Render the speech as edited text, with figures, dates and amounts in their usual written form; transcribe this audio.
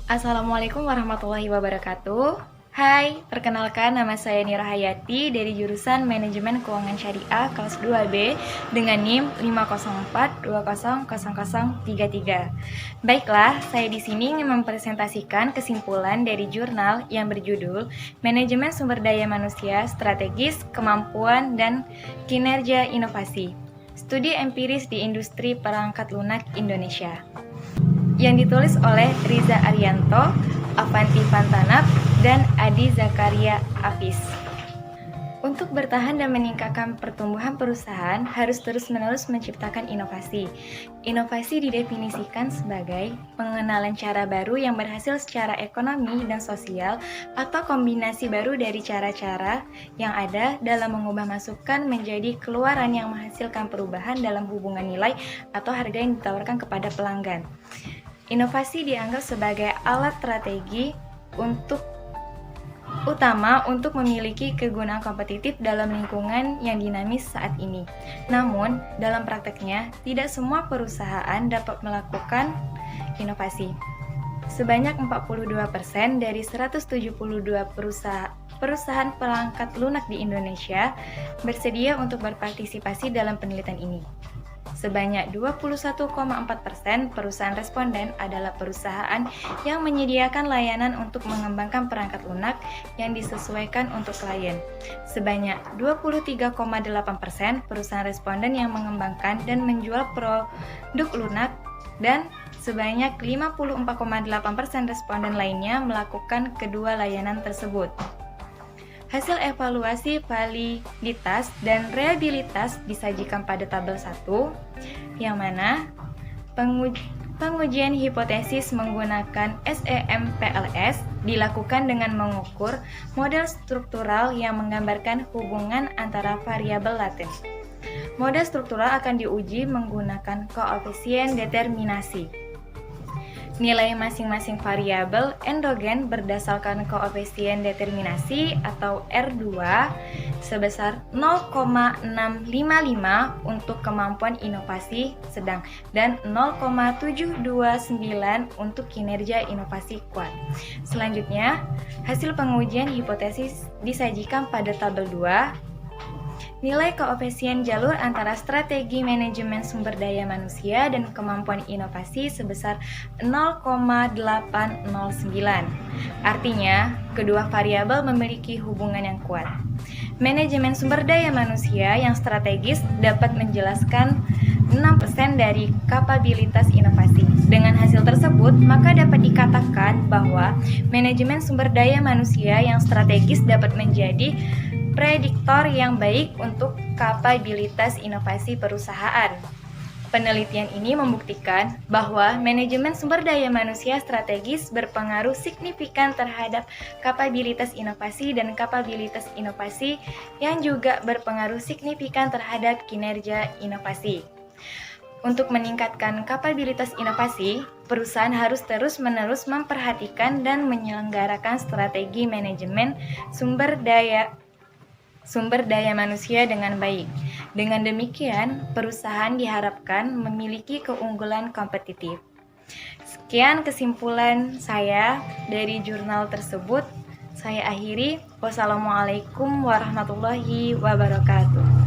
Assalamualaikum warahmatullahi wabarakatuh. Hai, perkenalkan nama saya Nira Hayati dari jurusan Manajemen Keuangan Syariah kelas 2B dengan NIM 504200033. Baiklah, saya di sini ingin mempresentasikan kesimpulan dari jurnal yang berjudul Manajemen Sumber Daya Manusia Strategis, Kemampuan, dan Kinerja Inovasi. Studi empiris di industri perangkat lunak Indonesia, yang ditulis oleh Riza Arianto, Avanti Pantanap, dan Adi Zakaria Afis. Untuk bertahan dan meningkatkan pertumbuhan perusahaan, harus terus-menerus menciptakan inovasi. Inovasi didefinisikan sebagai pengenalan cara baru yang berhasil secara ekonomi dan sosial atau kombinasi baru dari cara-cara yang ada dalam mengubah masukan menjadi keluaran yang menghasilkan perubahan dalam hubungan nilai atau harga yang ditawarkan kepada pelanggan. Inovasi dianggap sebagai alat strategi utama untuk memiliki kegunaan kompetitif dalam lingkungan yang dinamis saat ini. Namun, dalam prakteknya, tidak semua perusahaan dapat melakukan inovasi. Sebanyak 42% dari 172 perusahaan perangkat lunak di Indonesia bersedia untuk berpartisipasi dalam penelitian ini. Sebanyak 21,4% perusahaan responden adalah perusahaan yang menyediakan layanan untuk mengembangkan perangkat lunak yang disesuaikan untuk klien. Sebanyak 23,8% perusahaan responden yang mengembangkan dan menjual produk lunak, dan sebanyak 54,8% responden lainnya melakukan kedua layanan tersebut. Hasil evaluasi validitas dan reliabilitas disajikan pada tabel 1, yang mana pengujian hipotesis menggunakan SEMPLS dilakukan dengan mengukur model struktural yang menggambarkan hubungan antara variabel laten. Model struktural akan diuji menggunakan koefisien determinasi. Nilai masing-masing variabel endogen berdasarkan koefisien determinasi atau R2 sebesar 0,655 untuk kemampuan inovasi sedang dan 0,729 untuk kinerja inovasi kuat. Selanjutnya, hasil pengujian hipotesis disajikan pada tabel 2. Nilai koefisien jalur antara strategi manajemen sumber daya manusia dan kemampuan inovasi sebesar 0,809. Artinya, kedua variabel memiliki hubungan yang kuat. Manajemen sumber daya manusia yang strategis dapat menjelaskan 6% dari kapabilitas inovasi. Dengan hasil tersebut, maka dapat dikatakan bahwa manajemen sumber daya manusia yang strategis dapat menjadi prediktor yang baik untuk kapabilitas inovasi perusahaan. Penelitian ini membuktikan bahwa manajemen sumber daya manusia strategis berpengaruh signifikan terhadap kapabilitas inovasi dan kapabilitas inovasi yang juga berpengaruh signifikan terhadap kinerja inovasi. Untuk meningkatkan kapabilitas inovasi, perusahaan harus terus-menerus memperhatikan dan menyelenggarakan strategi manajemen sumber daya manusia dengan baik. Dengan demikian, perusahaan diharapkan memiliki keunggulan kompetitif. Sekian kesimpulan saya dari jurnal tersebut. Saya akhiri. Wassalamualaikum warahmatullahi wabarakatuh.